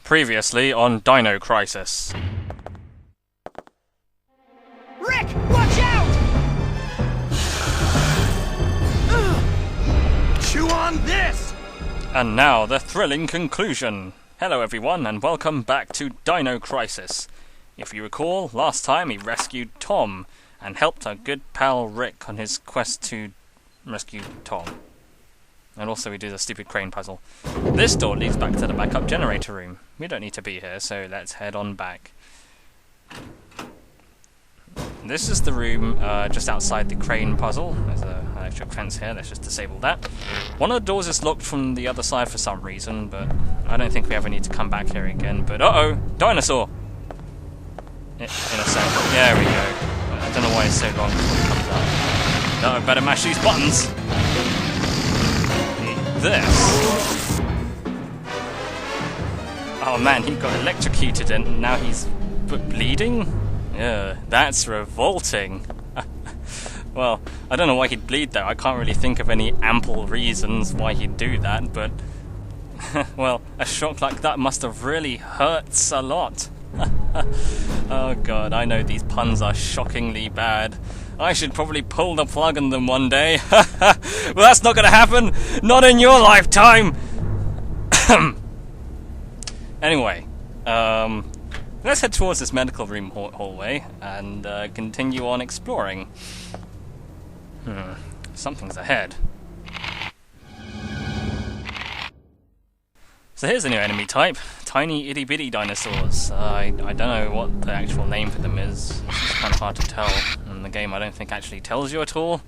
Previously on Dino Crisis. Rick, watch out! Chew on this! And now the thrilling conclusion. Hello everyone and welcome back to Dino Crisis. If you recall, last time he rescued Tom and helped our good pal Rick on his quest to rescue Tom. And also we do the stupid crane puzzle. This door leads back to the backup generator room. We don't need to be here, so let's head on back. This is the room just outside the crane puzzle. There's an electric fence here, let's just disable that. One of the doors is locked from the other side for some reason, but I don't think we ever need to come back here again. But uh-oh! Dinosaur! In a sec. There we go. I don't know why it's so long before it comes out. No, I better mash these buttons! This. Oh man, he got electrocuted and now he's bleeding? Yeah, that's revolting. Well, I don't know why he'd bleed though. I can't really think of any ample reasons why he'd do that, but well, a shock like that must have really hurts a lot. Oh god, I know these puns are shockingly bad. I should probably pull the plug on them one day. Well, that's not gonna happen! Not in your lifetime! Anyway, let's head towards this medical room hallway and continue on exploring. Something's ahead. So here's a new enemy type. Tiny itty bitty dinosaurs. I don't know what the actual name for them is. It's kind of hard to tell. And the game I don't think actually tells you at all.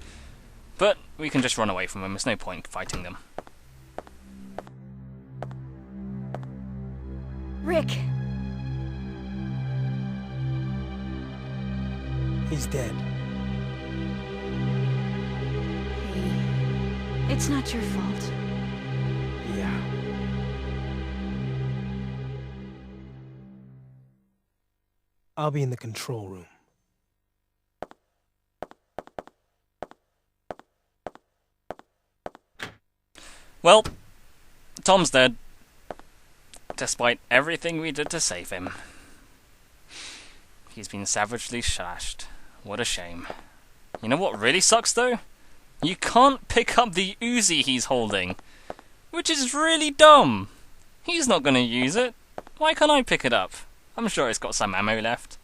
But we can just run away from them. There's no point fighting them. Rick! He's dead. Hey, it's not your fault. Yeah. I'll be in the control room. Well, Tom's dead. Despite everything we did to save him. He's been savagely slashed. What a shame. You know what really sucks though? You can't pick up the Uzi he's holding. Which is really dumb. He's not going to use it. Why can't I pick it up? I'm sure it's got some ammo left.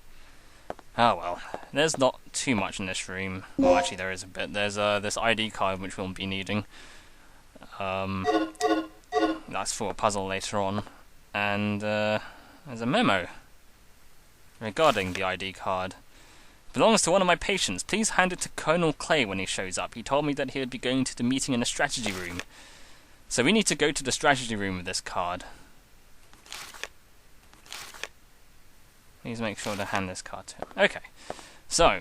Oh well, there's not too much in this room. Well, actually there is a bit. There's this ID card which we'll be needing. That's for a puzzle later on. And there's a memo regarding the ID card. Belongs to one of my patients. Please hand it to Colonel Clay when he shows up. He told me that he would be going to the meeting in the strategy room. So we need to go to the strategy room with this card. Please make sure to hand this card to him. Okay, so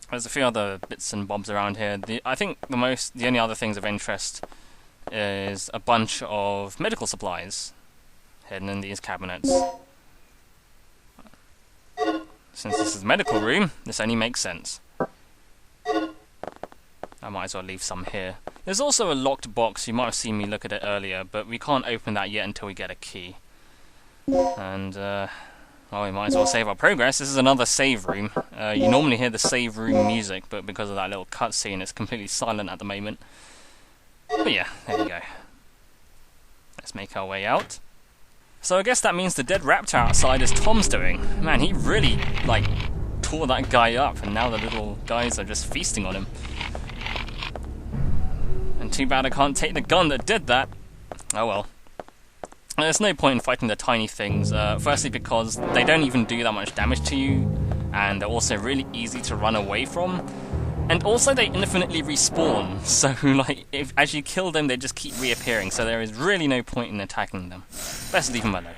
there's a few other bits and bobs around here. I think the only other things of interest is a bunch of medical supplies hidden in these cabinets. Since this is a medical room, this only makes sense. I might as well leave some here. There's also a locked box. You might have seen me look at it earlier, but we can't open that yet until we get a key. And well, we might as well save our progress. This is another save room. You normally hear the save room music, but because of that little cutscene, it's completely silent at the moment. But yeah, there we go. Let's make our way out. So I guess that means the dead raptor outside is Tom's doing. Man, he really, like, tore that guy up, and now the little guys are just feasting on him. And too bad I can't take the gun that did that. Oh well. There's no point in fighting the tiny things, firstly because they don't even do that much damage to you, and they're also really easy to run away from. And also they infinitely respawn, so like, as you kill them they just keep reappearing, so there is really no point in attacking them. Best leave them alone.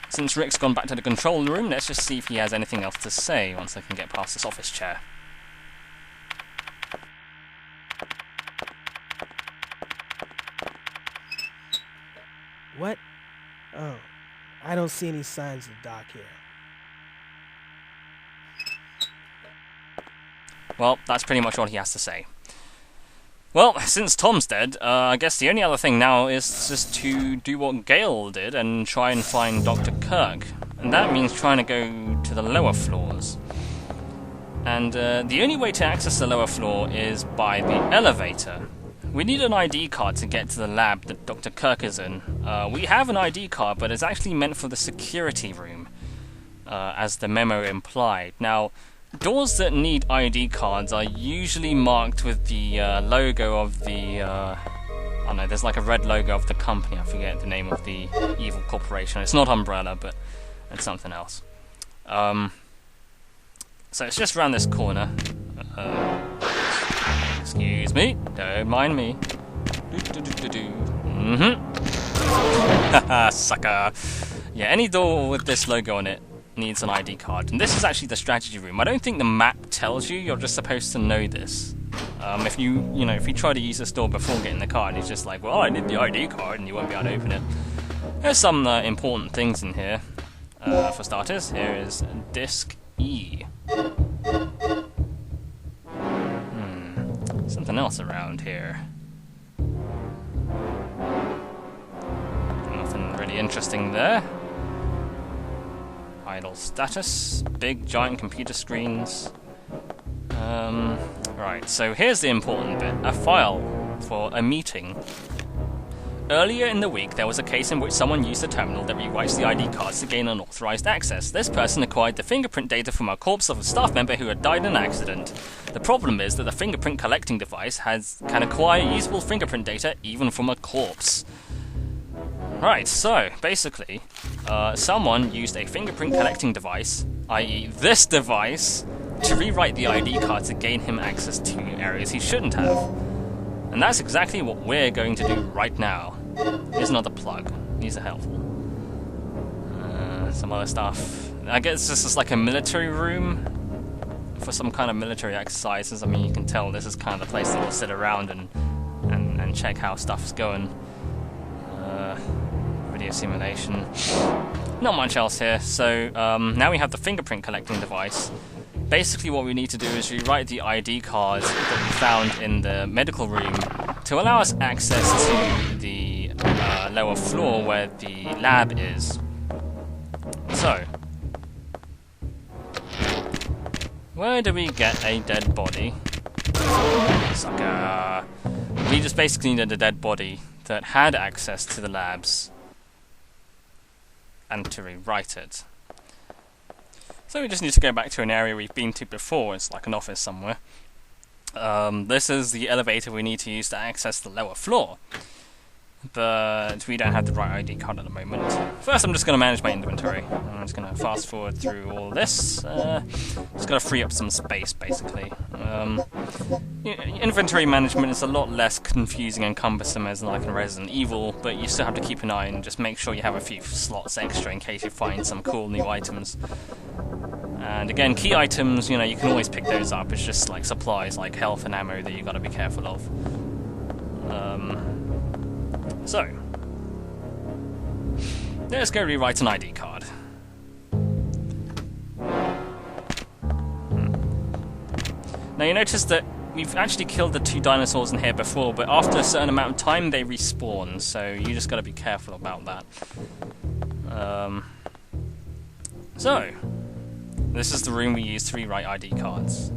Since Rick's gone back to the control room, let's just see if he has anything else to say once I can get past this office chair. What? Oh, I don't see any signs of Doc here. Well, that's pretty much all he has to say. Well, since Tom's dead, I guess the only other thing now is just to do what Gail did and try and find Dr. Kirk. And that means trying to go to the lower floors. And the only way to access the lower floor is by the elevator. We need an ID card to get to the lab that Dr. Kirk is in. We have an ID card, but it's actually meant for the security room, as the memo implied. Now, doors that need ID cards are usually marked with the logo of the... oh no, there's like a red logo of the company. I forget the name of the evil corporation. It's not Umbrella, but it's something else. So it's just around this corner. Excuse me, don't mind me. Haha, sucker. Yeah, any door with this logo on it needs an ID card. And this is actually the strategy room. I don't think the map tells you, you're just supposed to know this. If you try to use this door before getting the card, it's just like, well, I need the ID card, and you won't be able to open it. There's some important things in here. For starters, here is Disc E. Something else around here. Nothing really interesting there. Idle status. Big giant computer screens. Right, so here's the important bit. A file for a meeting. Earlier in the week, there was a case in which someone used a terminal that rewrites the ID cards to gain unauthorized access. This person acquired the fingerprint data from a corpse of a staff member who had died in an accident. The problem is that the fingerprint collecting device can acquire usable fingerprint data even from a corpse. Right, so, basically, someone used a fingerprint collecting device, i.e. this device, to rewrite the ID card to gain him access to areas he shouldn't have. And that's exactly what we're going to do right now. Here's another plug. These are helpful. Some other stuff. I guess this is like a military room for some kind of military exercises. I mean, you can tell this is kind of the place that we'll sit around and check how stuff's going. Video simulation. Not much else here. So now we have the fingerprint collecting device. Basically what we need to do is rewrite the ID cards that we found in the medical room to allow us access to the lower floor where the lab is. So, where do we get a dead body? Sucker. We just basically needed a dead body that had access to the labs and to rewrite it. So we just need to go back to an area we've been to before. It's like an office somewhere. This is the elevator we need to use to access the lower floor. But we don't have the right ID card at the moment. First, I'm just going to manage my inventory. I'm just going to fast forward through all this. Just got to free up some space, basically. Inventory management is a lot less confusing and cumbersome as like in Resident Evil, but you still have to keep an eye and just make sure you have a few slots extra in case you find some cool new items. And again, key items, you can always pick those up. It's just like supplies, like health and ammo that you got to be careful of. So, let's go rewrite an ID card. Now you notice that we've actually killed the 2 dinosaurs in here before, but after a certain amount of time they respawn, so you just got to be careful about that. So, this is the room we use to rewrite ID cards.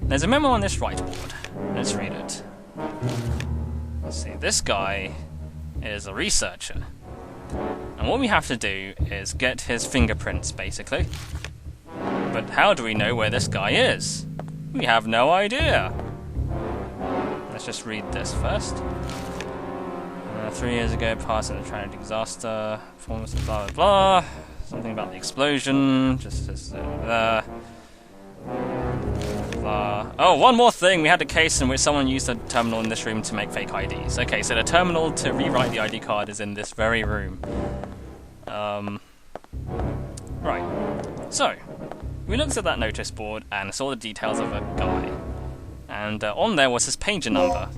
There's a memo on this whiteboard. Let's read it. Let's see, this guy is a researcher. And what we have to do is get his fingerprints, basically. But how do we know where this guy is? We have no idea. Let's just read this first. 3 years ago, passed in a tragic disaster, performance, blah blah blah. Something about the explosion, just as oh, one more thing. We had a case in which someone used a terminal in this room to make fake IDs. Okay, so the terminal to rewrite the ID card is in this very room. Right. So, we looked at that notice board and saw the details of a guy. And on there was his pager number.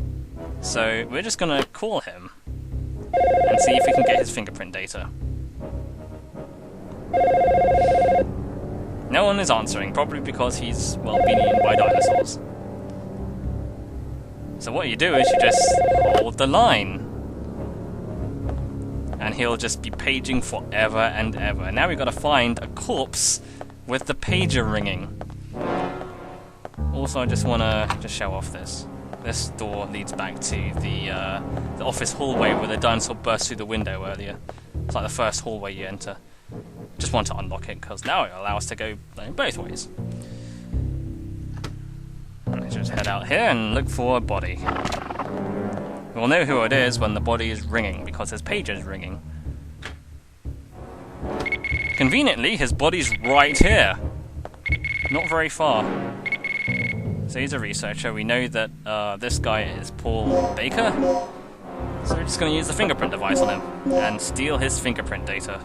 So, we're just going to call him and see if we can get his fingerprint data. No one is answering, probably because he's, well, been eaten by dinosaurs. So what you do is you just hold the line. And he'll just be paging forever and ever. Now we've got to find a corpse with the pager ringing. Also, I just want to just show off this. This door leads back to the office hallway where the dinosaur burst through the window earlier. It's like the first hallway you enter. Just want to unlock it because now it allows us to go both ways. Let's just head out here and look for a body. We'll know who it is when the body is ringing, because his pager is ringing. Conveniently, his body's right here. Not very far. So he's a researcher. We know that this guy is Paul Baker. So we're just going to use the fingerprint device on him and steal his fingerprint data.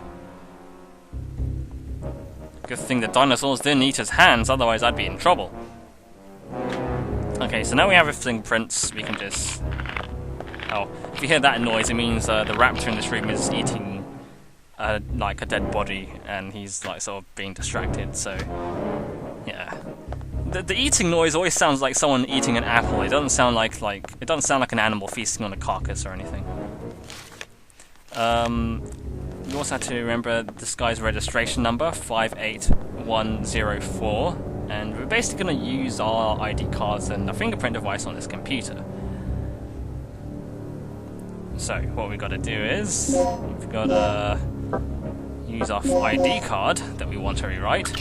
Good thing the dinosaurs didn't eat his hands, otherwise I'd be in trouble. Okay, so now we have his fingerprints. We can just... Oh, if you hear that noise, it means the raptor in this room is eating like a dead body, and he's like sort of being distracted. So, yeah, the eating noise always sounds like someone eating an apple. It doesn't sound like an animal feasting on a carcass or anything. You also have to remember this guy's registration number, 58104, and we're basically going to use our ID cards and the fingerprint device on this computer. So, what we've got to do is, we've got to use our ID card that we want to rewrite.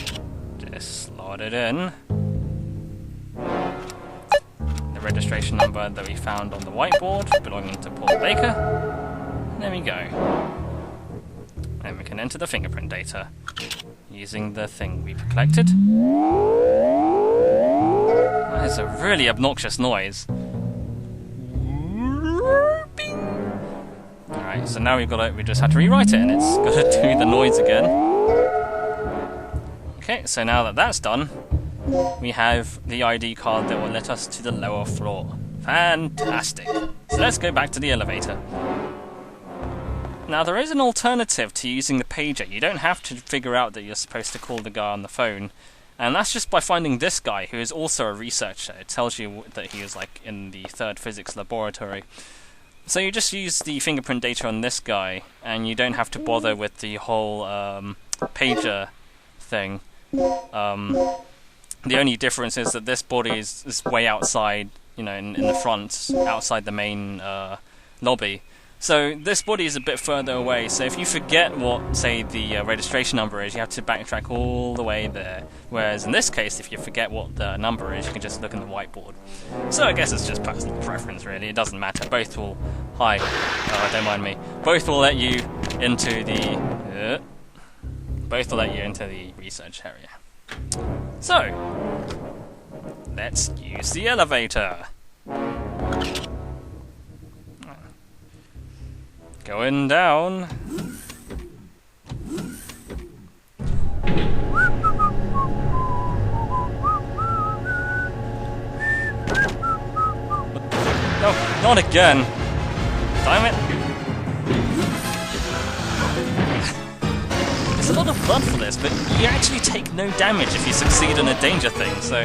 Just slot it in. The registration number that we found on the whiteboard belonging to Paul Baker. And there we go. And we can enter the fingerprint data using the thing we've collected. That is a really obnoxious noise. Alright, so now we just have to rewrite it, and it's got to do the noise again. Okay, so now that that's done, we have the ID card that will let us to the lower floor. Fantastic! So let's go back to the elevator. Now there is an alternative to using the pager. You don't have to figure out that you're supposed to call the guy on the phone. And that's just by finding this guy, who is also a researcher. It tells you that he is like in the 3rd physics laboratory. So you just use the fingerprint data on this guy, and you don't have to bother with the whole pager thing. The only difference is that this body is way outside, you know, in the front, outside the main lobby. So this body is a bit further away, so if you forget what, say, the registration number is, you have to backtrack all the way there. Whereas in this case, if you forget what the number is, you can just look in the whiteboard. So I guess it's just personal preference, really. It doesn't matter. Both will... Hi. Don't mind me. Both will let you into the... both will let you into the research area. So, let's use the elevator. Going down. No, not again. Damn it. There's a lot of blood for this, but you actually take no damage if you succeed in a danger thing, so...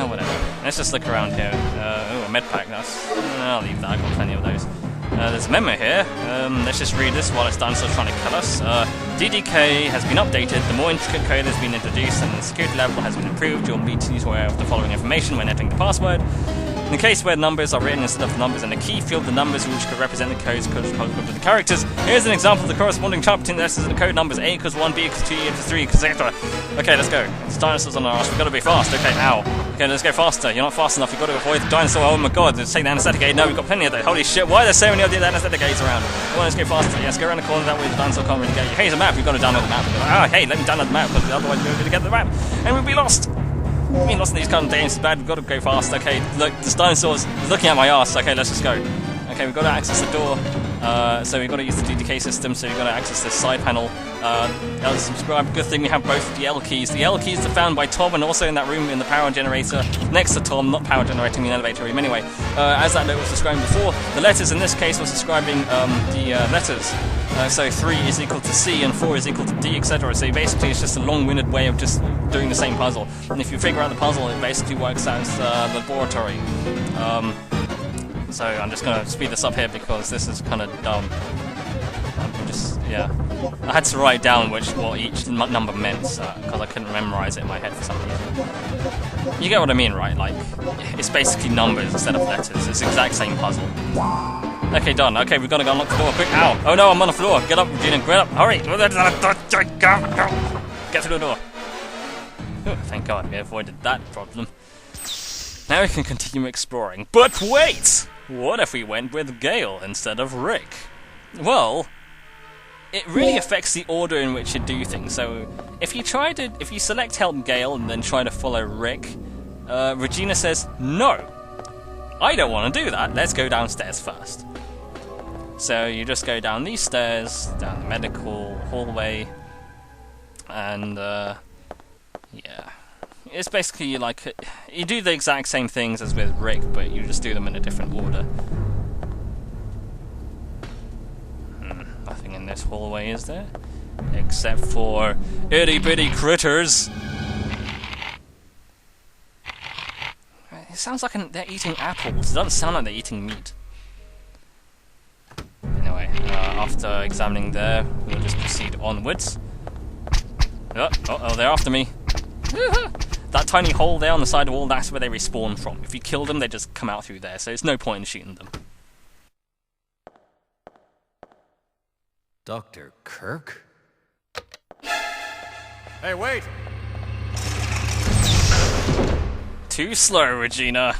whatever. Let's just look around here. Oh, a med pack, I'll leave that, I've got plenty of those. There's a memo here. Let's just read this while it's dinosaur trying to kill us. DDK has been updated, the more intricate code has been introduced, and the security level has been improved. You'll need to be aware of the following information when entering the password. In the case where numbers are written instead of the numbers in the key field, the numbers which could represent the codes could correspond to the characters. Here's an example of the corresponding chart between the letters and the code numbers: A equals 1, B equals 2, E equals 3, etc. Okay, let's go. It's dinosaurs on our ass. We've got to be fast. Okay, ow. Okay, let's go faster. You're not fast enough. You've got to avoid the dinosaur. Oh my god, let's take the anesthetic aid. No, we've got plenty of those. Holy shit, why are there so many of the anesthetic aids around? Come on, let's go faster. Yes, go around the corner. That way the dinosaur can't really get you. Hey, there's a map. We've got to download the map. Hey, let me download the map, because otherwise we're going to get the map. And we'll be lost. I mean, lost in these kind of games is bad. We've got to go fast. Okay, look, this dinosaur's looking at my ass. Okay, let's just go. Okay, we've got to access the door. So we've got to use the DDK system, so we've got to access this side panel. Subscribe. Good thing we have both the L keys. The L keys are found by Tom, and also in that room in the power generator next to Tom, not power generating the elevator room anyway. As that note was describing before, the letters in this case was describing the letters. So 3 is equal to C and 4 is equal to D, etc. So basically it's just a long-winded way of just doing the same puzzle. And if you figure out the puzzle, it basically works out as the laboratory. So I'm just gonna speed this up here because this is kind of dumb. Yeah. I had to write down what each number meant because I couldn't memorize it in my head for some reason. You get what I mean, right? Like, it's basically numbers instead of letters. It's the exact same puzzle. Okay, done. Okay, we've got to go unlock the door. Quick! Ow! Oh no, I'm on the floor. Get up, Regina. Get up. Hurry! Get through the door. Oh, thank God we avoided that problem. Now we can continue exploring. But wait! What if we went with Gail instead of Rick? Well, it really affects the order in which you do things. So if you select help Gail and then try to follow Rick, Regina says no. I don't want to do that. Let's go downstairs first. So you just go down these stairs, down the medical hallway, and yeah, it's basically like you do the exact same things as with Rick, but you just do them in a different order. Nothing in this hallway, is there? Except for itty-bitty critters. It sounds like they're eating apples. It doesn't sound like they're eating meat. Anyway, after examining there, we'll just proceed onwards. Oh, they're after me. That tiny hole there on the side of the wall, that's where they respawn from. If you kill them, they just come out through there, so there's no point in shooting them. Dr. Kirk? Hey, wait! Too slow, Regina.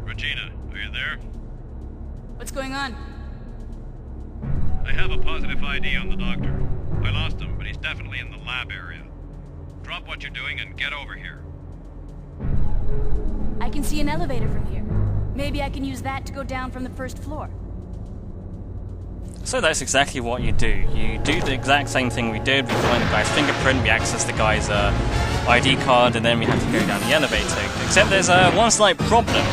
Regina, are you there? What's going on? I have a positive ID on the doctor. I lost him, but he's definitely in the lab area. Drop what you're doing and get over here. I can see an elevator from here. Maybe I can use that to go down from the first floor. So that's exactly what you do. You do the exact same thing we did. We find the guy's fingerprint, we access the guy's ID card, and then we have to go down the elevator. Except there's one slight problem.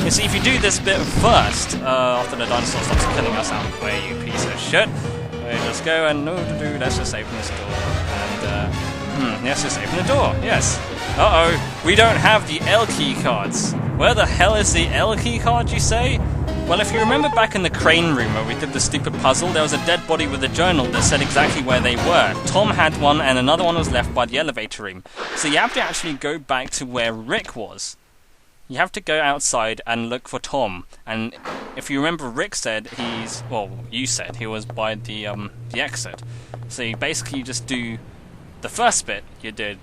You see, if you do this bit first, after the dinosaur stops killing us out of the way, you piece of shit, we just go and let's just open this door. And let's just open the door. Yes. Uh-oh, we don't have the L key cards. Where the hell is the L key card, you say? Well, if you remember back in the crane room where we did the stupid puzzle, there was a dead body with a journal that said exactly where they were. Tom had one, and another one was left by the elevator room. So you have to actually go back to where Rick was. You have to go outside and look for Tom. And if you remember, Rick said you said he was by the exit. So you basically just do the first bit you did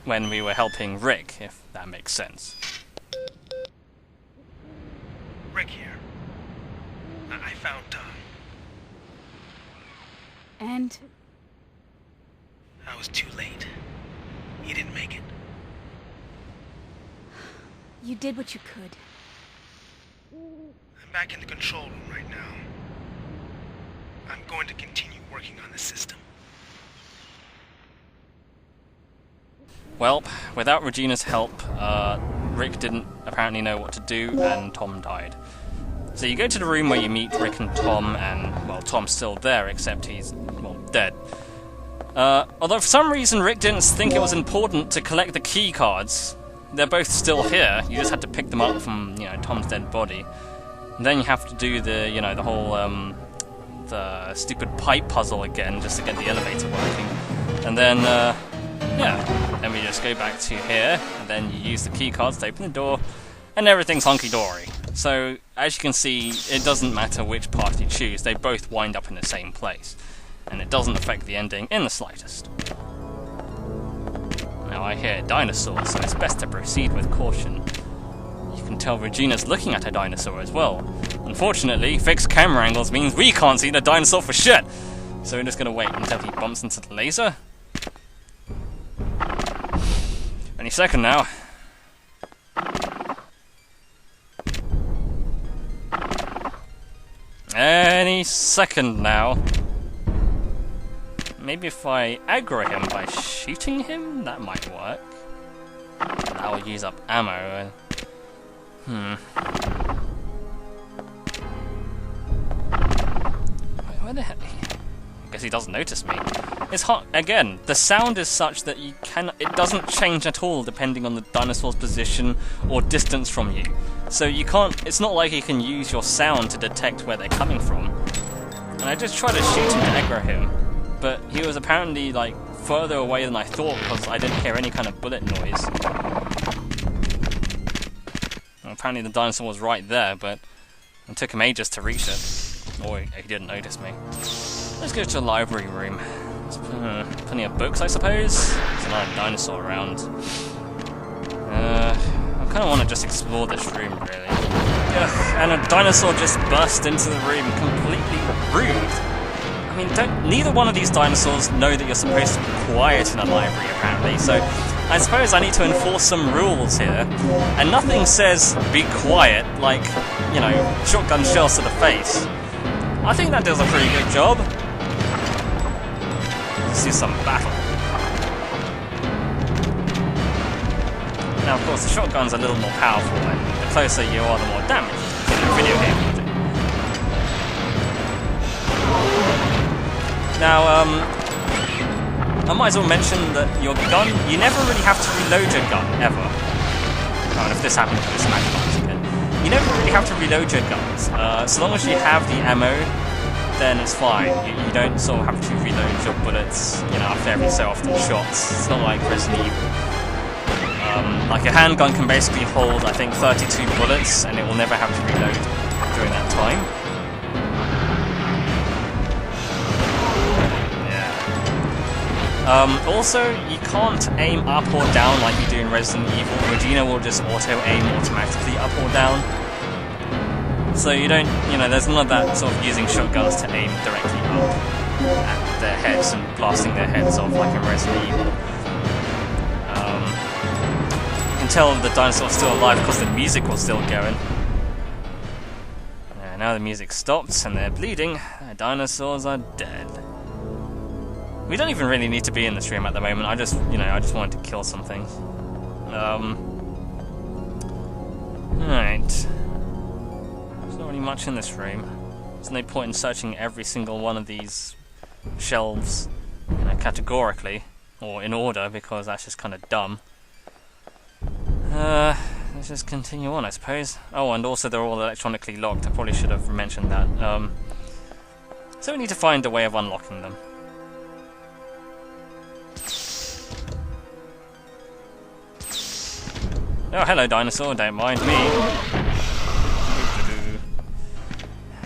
when we were helping Rick, if that makes sense. Rick here. I found Tom. And? I was too late. He didn't make it. You did what you could. I'm back in the control room right now. I'm going to continue working on the system. Well, without Regina's help, Rick didn't apparently know what to do, and Tom died. So you go to the room where you meet Rick and Tom, and, well, Tom's still there, except he's, well, dead. Although for some reason Rick didn't think it was important to collect the key cards. They're both still here, you just had to pick them up from, Tom's dead body. And then you have to do the, the whole, the stupid pipe puzzle again, just to get the elevator working. And then, then we just go back to here, and then you use the key cards to open the door, and everything's hunky-dory. So, as you can see, it doesn't matter which path you choose, they both wind up in the same place. And it doesn't affect the ending in the slightest. Now I hear dinosaurs, so it's best to proceed with caution. You can tell Regina's looking at a dinosaur as well. Unfortunately, fixed camera angles means we can't see the dinosaur for shit! So we're just gonna wait until he bumps into the laser. Any second now. Any second now. Maybe if I aggro him by shooting him, that might work. That will use up ammo. Where the heck? guess he doesn't notice me. It's hot again. The sound is such that you can. It doesn't change at all depending on the dinosaur's position or distance from you. So you can't. It's not like you can use your sound to detect where they're coming from. And I just tried to shoot him to aggro him, but he was apparently like further away than I thought because I didn't hear any kind of bullet noise. Well, apparently the dinosaur was right there, but it took him ages to reach it. Or he didn't notice me. Let's go to the library room. There's plenty of books, I suppose. There's another dinosaur around. I kind of want to just explore this room, really. Ugh, and a dinosaur just burst into the room, completely rude. I mean, neither one of these dinosaurs know that you're supposed to be quiet in a library, apparently, so I suppose I need to enforce some rules here. And nothing says, be quiet, like, you know, shotgun shells to the face. I think that does a pretty good job. Let's see some battle. Now, of course, the shotgun's a little more powerful, and the closer you are, the more damage the video game will do. Now, I might as well mention that your gun, you never really have to reload your gun, ever. Oh, and if this happens, it's smash buttons again. You never really have to reload your guns. So long as you have the ammo, then it's fine. You don't sort of have to reload your bullets, you know, after every so often shots. It's not like Resident Evil. Like a handgun can basically hold, I think, 32 bullets, and it will never have to reload during that time. Yeah. Also, you can't aim up or down like you do in Resident Evil. Dino will just auto-aim automatically up or down. So you don't, you know, there's none of that sort of using shotguns to aim directly up at their heads and blasting their heads off like in Resident Evil. Tell the dinosaur's still alive because the music was still going. Now the music stops and they're bleeding. The dinosaurs are dead. We don't even really need to be in this room at the moment. I just wanted to kill some things. Right. There's not really much in this room. There's no point in searching every single one of these shelves, you know, categorically or in order, because that's just kind of dumb. Let's just continue on, I suppose. Oh, and also they're all electronically locked. I probably should have mentioned that. So we need to find a way of unlocking them. Oh, hello, dinosaur. Don't mind me.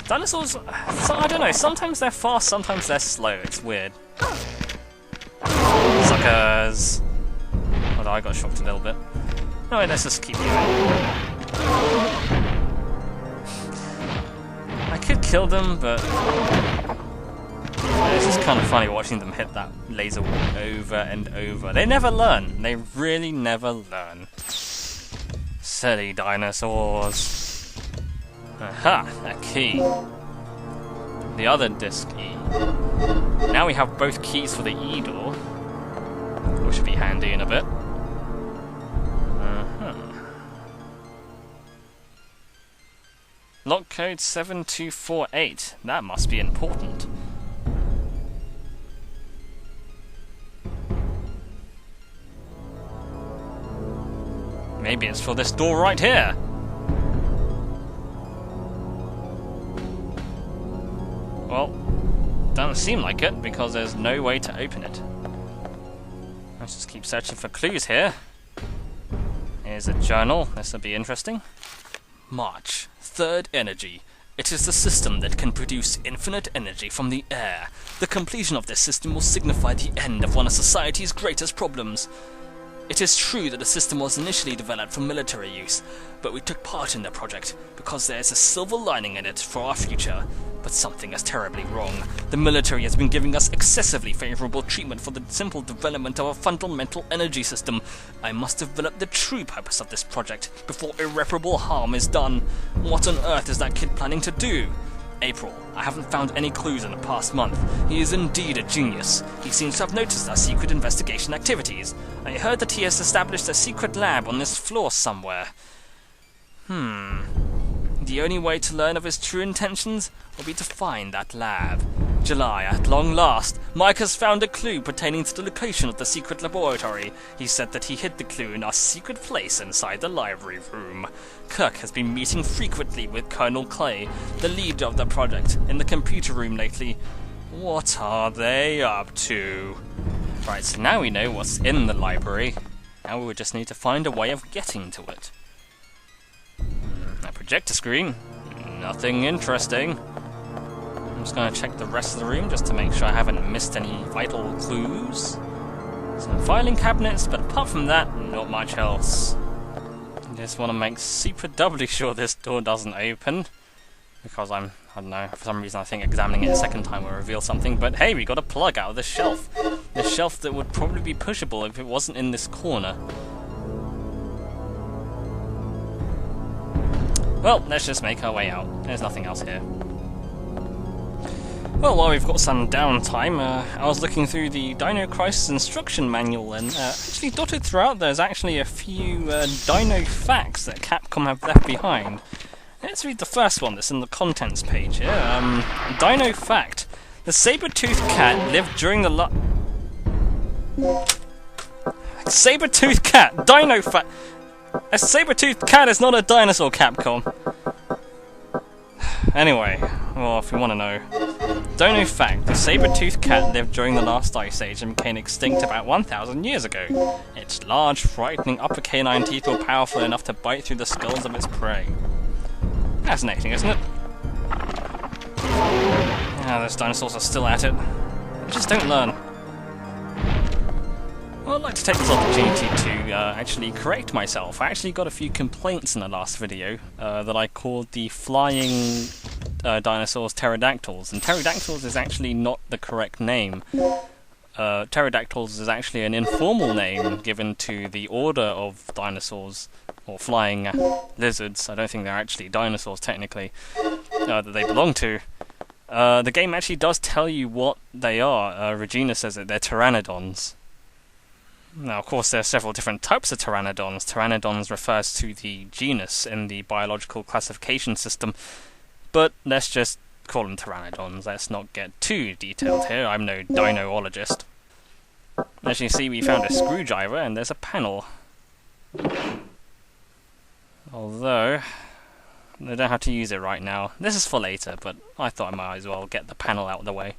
Dinosaurs, so, I don't know. Sometimes they're fast, sometimes they're slow. It's weird. Suckers. Although I got shocked a little bit. No, wait, let's just keep going. I could kill them, but it's just kind of funny watching them hit that laser wall over and over. They never learn. They really never learn. Silly dinosaurs. Aha, a key. The other disc E. Now we have both keys for the E door, which should be handy in a bit. Lock code 7248. That must be important. Maybe it's for this door right here. Well, doesn't seem like it because there's no way to open it. Let's just keep searching for clues here. Here's a journal. This will be interesting. March. Third energy. It is the system that can produce infinite energy from the air. The completion of this system will signify the end of one of society's greatest problems. It is true that the system was initially developed for military use, but we took part in the project because there is a silver lining in it for our future. But something is terribly wrong. The military has been giving us excessively favorable treatment for the simple development of a fundamental energy system. I must develop the true purpose of this project before irreparable harm is done. What on earth is that kid planning to do? April. I haven't found any clues in the past month. He is indeed a genius. He seems to have noticed our secret investigation activities. I heard that he has established a secret lab on this floor somewhere. The only way to learn of his true intentions will be to find that lab. July, at long last, Mike has found a clue pertaining to the location of the secret laboratory. He said that he hid the clue in a secret place inside the library room. Kirk has been meeting frequently with Colonel Clay, the leader of the project, in the computer room lately. What are they up to? Right, so now we know what's in the library. Now we just need to find a way of getting to it. A projector screen? Nothing interesting. I'm just going to check the rest of the room just to make sure I haven't missed any vital clues. Some filing cabinets, but apart from that, not much else. I just want to make super doubly sure this door doesn't open. Because I don't know, for some reason I think examining it a second time will reveal something. But hey, we got a plug out of this shelf. This shelf that would probably be pushable if it wasn't in this corner. Well, let's just make our way out. There's nothing else here. Well, while we've got some downtime, I was looking through the Dino Crisis instruction manual, and actually dotted throughout there's actually a few Dino facts that Capcom have left behind. Let's read the first one that's in the contents page here. Dino fact. The saber-toothed cat lived during the saber-toothed cat! Dino fact! A saber-toothed cat is not a dinosaur, Capcom! Anyway, well, if you want to know. Dino fact, the saber-toothed cat lived during the last ice age and became extinct about 1,000 years ago. Its large, frightening upper canine teeth were powerful enough to bite through the skulls of its prey. Fascinating, isn't it? Ah, those dinosaurs are still at it. They just don't learn. Well, I'd like to take this opportunity to actually correct myself. I actually got a few complaints in the last video that I called the flying dinosaurs pterodactyls, and pterodactyls is actually not the correct name. Pterodactyls is actually an informal name given to the order of dinosaurs, or flying lizards. I don't think they're actually dinosaurs technically, that they belong to. The game actually does tell you what they are. Regina says that they're pteranodons. Now, of course, there are several different types of pteranodons. Pteranodons refers to the genus in the biological classification system, but let's just call them pteranodons. Let's not get too detailed here. I'm no dinoologist. As you see, we found a screwdriver and there's a panel. Although, I don't have to use it right now. This is for later, but I thought I might as well get the panel out of the way.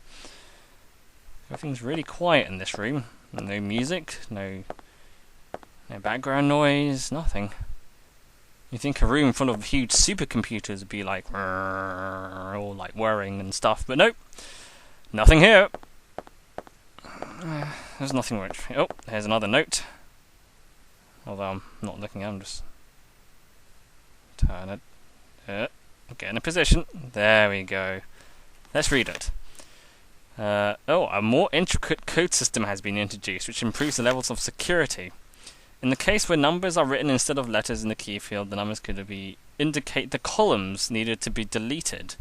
Everything's really quiet in this room. No music, no background noise, nothing. You think a room full of huge supercomputers would be like, all like whirring and stuff, but nope, nothing here. There's nothing much. Oh, here's another note. Although I'm not looking at it, I'm just turn it, get in a position. There we go. Let's read it. A more intricate code system has been introduced, which improves the levels of security. In the case where numbers are written instead of letters in the key field, the numbers could indicate the columns needed to be deleted.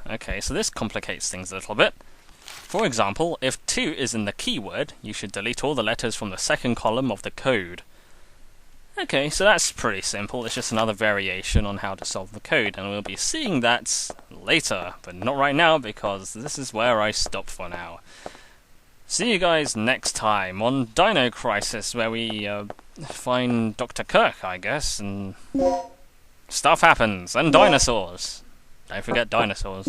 Okay, so this complicates things a little bit. For example, if 2 is in the keyword, you should delete all the letters from the second column of the code. Okay, so that's pretty simple. It's just another variation on how to solve the code, and we'll be seeing that later, but not right now because this is where I stop for now. See you guys next time on Dino Crisis, where we find Dr. Kirk, I guess, and stuff happens, and dinosaurs. Don't forget dinosaurs.